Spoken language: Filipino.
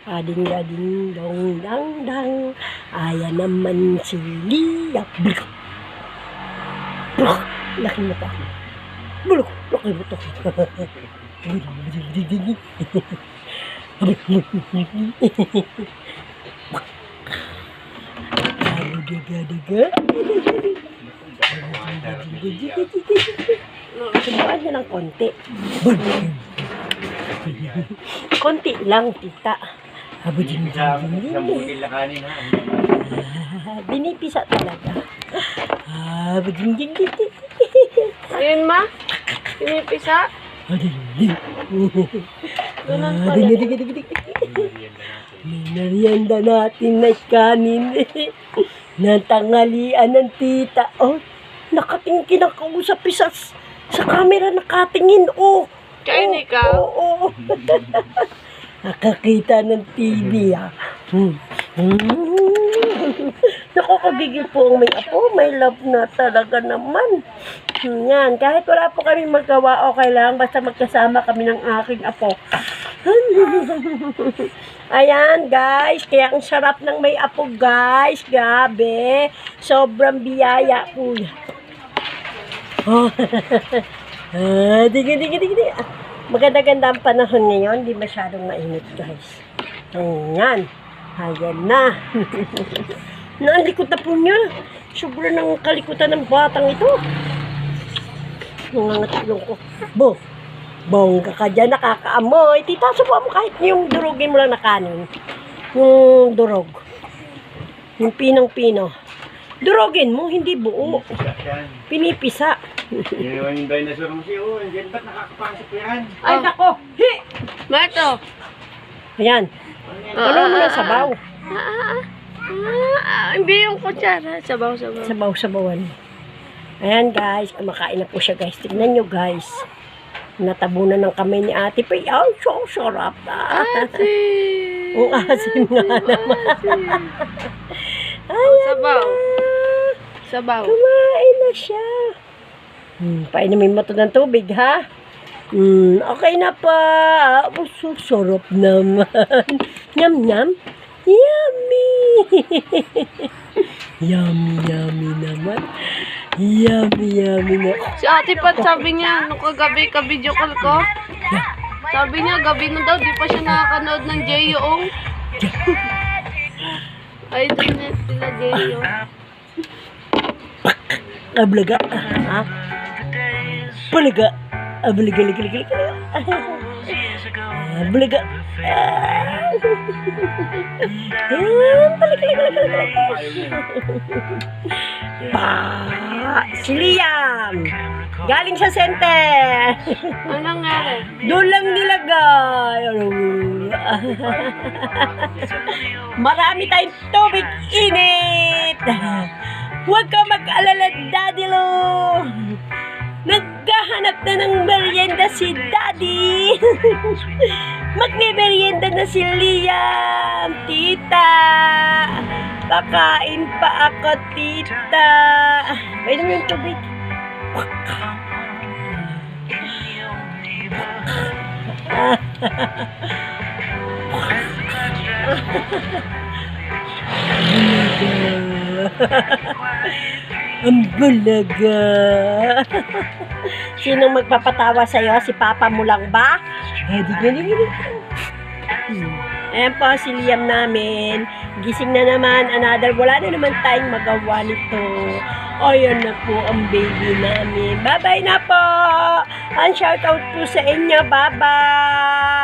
Ading-ading dong dang dang. Ayan naman si Lia. Bulok. Bulok. Laki mo to. Bulok. Laki mo to. Subukan nyo ng konti. Konti lang, tita. Binipisa talaga. Ayun ma? Pinipisa? Ganun pala. Merienda natin na kanin. Natangalian ng tita. Oh, nakatingin kinakausap sa camera, nakatingin. Oh, Kain ikaw? Oo. Nakakita ng TV, ha. Nakakagigil po ang may apo. May love na talaga naman. Yan. Kahit wala po kami magawa, okay lang. Basta magkasama kami ng aking apo. Ayan, guys. Kaya ang sarap ng may apo, guys. Grabe. Sobrang biyaya po. Oh. Digi. Maganda-ganda ang panahon ngayon. Di masyadong mainit, guys. Ayan. Ayan na. Naalikot na po niya. Sobrang ng kalikutan ng batang ito. Nangangatilong ko. Bongga ka dyan, nakakaamoy. Tita, subukan mo kahit yung durugin mo lang na kanin. Yung durog. Yung pinang-pino. Durugin mo, hindi buo. Pinipisa. Yung dinosaur mo siya, hindi ba't nakakapasok yan? Ay, nako! Hi! Mato. Ayan. Ano mo na sabaw? Hindi yung kutsara. Sabaw. Sabaw-sabawan. Ayan, guys. Kumakain na po siya, guys. Tignan nyo, guys. Natabunan ng kamay ni Ate Pay. Ay, so sarap na. Asin. Ang asin nga naman. Sabaw. Sabaw. Kumain na siya. Painumin mo ito ng tubig, ha? Okay na pa. Oh, so sarap naman. Yum. Yummy. Yummy naman. Yummy na. Si Ate Pat sabi niya, nung kagabi ka-video call ko, sabi niya, gabi na daw, di pa siya nakakanood ng J.O. Idol net sila J.O. Ablaga. Ha? Palaga. Ablaga. Ablaga. Si Liam. Galing sa center. Ano nangyari? Doon lang nilagay. Marami tayong tubig init. Huwag ka mag-alala, Daddy Lo. Naghahanap na ng merienda si Daddy. Magme-merienda na si Liam, tita. Kakain pa ako, tita. Pwede mo yung tubig. Ang bulaga. Sinong magpapatawa sa'yo? Si Papa mo lang ba? Ayan po si Liam namin. Gising na naman. Another. Wala na naman tayong magawa nito. Ayan na po ang baby namin. Bye-bye na po. Ang shoutout po sa inyo. Bye-bye.